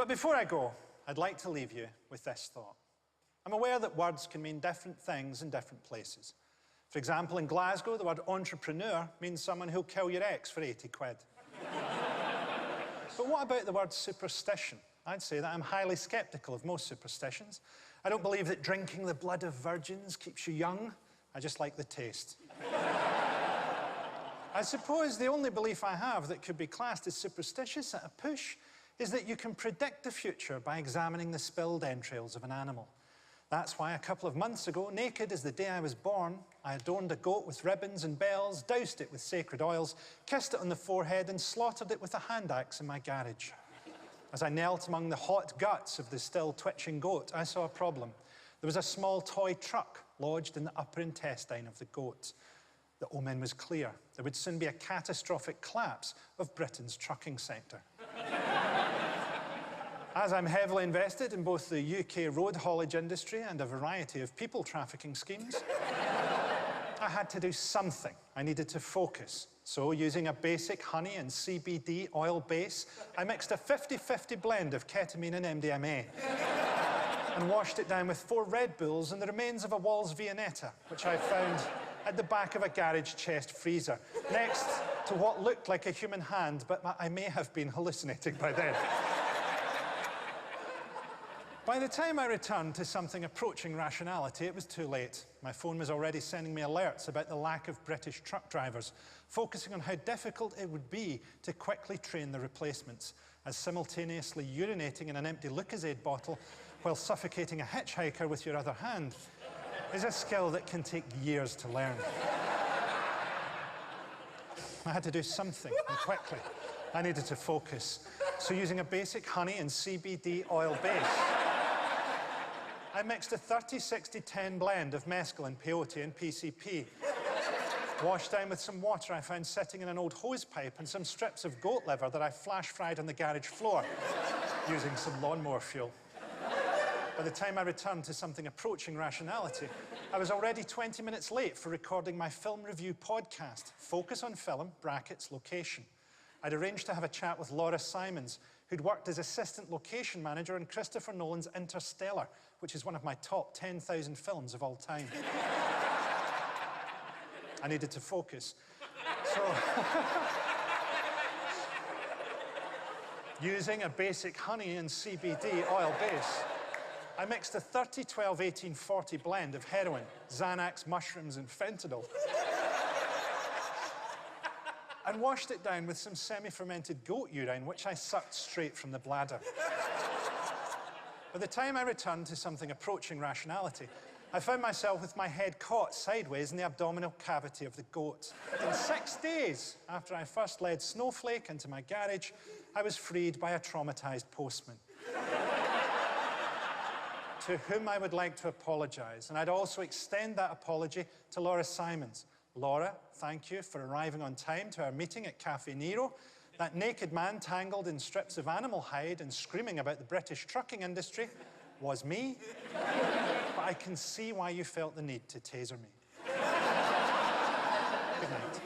But before I go, I'd like to leave you with this thought. I'm aware that words can mean different things in different places. For example, in Glasgow, the word entrepreneur means someone who'll kill your ex for 80 quid. But what about the word superstition? I'd say that I'm highly sceptical of most superstitions. I don't believe that drinking the blood of virgins keeps you young. I just like the taste. I suppose the only belief I have that could be classed as superstitious at a push is that you can predict the future by examining the spilled entrails of an animal. That's why a couple of months ago, naked as the day I was born, I adorned a goat with ribbons and bells, doused it with sacred oils, kissed it on the forehead and slaughtered it with a hand axe in my garage. As I knelt among the hot guts of the still twitching goat, I saw a problem. There was a small toy truck lodged in the upper intestine of the goat. The omen was clear. There would soon be a catastrophic collapse of Britain's trucking sector. As I'm heavily invested in both the UK road haulage industry and a variety of people trafficking schemes, I had to do something. I needed to focus. So, using a basic honey and CBD oil base, I mixed a 50-50 blend of ketamine and MDMA and washed it down with 4 Red Bulls and the remains of a Wall's Viennetta, which I found at the back of a garage chest freezer, next to what looked like a human hand, but I may have been hallucinating by then. By the time I returned to something approaching rationality, it was too late. My phone was already sending me alerts about the lack of British truck drivers, focusing on how difficult it would be to quickly train the replacements, as simultaneously urinating in an empty Lucozade bottle while suffocating a hitchhiker with your other hand is a skill that can take years to learn. I had to do something, and quickly. I needed to focus. So using a basic honey and CBD oil base, I mixed a 30-60-10 blend of mescaline, peyote and PCP. Washed down with some water I found sitting in an old hose pipe and some strips of goat liver that I flash-fried on the garage floor using some lawnmower fuel. By the time I returned to something approaching rationality, I was already 20 minutes late for recording my film review podcast, Focus on Film, brackets, Location. I'd arranged to have a chat with Laura Simons, who'd worked as assistant location manager on Christopher Nolan's Interstellar, which is one of my top 10,000 films of all time. I needed to focus. So, using a basic honey and CBD oil base, I mixed a 30-12-18-40 blend of heroin, Xanax, mushrooms, and fentanyl, and washed it down with some semi-fermented goat urine, which I sucked straight from the bladder. By the time I returned to something approaching rationality, I found myself with my head caught sideways in the abdominal cavity of the goat. In 6 days after I first led Snowflake into my garage, I was freed by a traumatized postman, to whom I would like to apologize. And I'd also extend that apology to Laura Simons. Laura, thank you for arriving on time to our meeting at Cafe Nero. That naked man tangled in strips of animal hide and screaming about the British trucking industry was me. But I can see why you felt the need to taser me. Good night.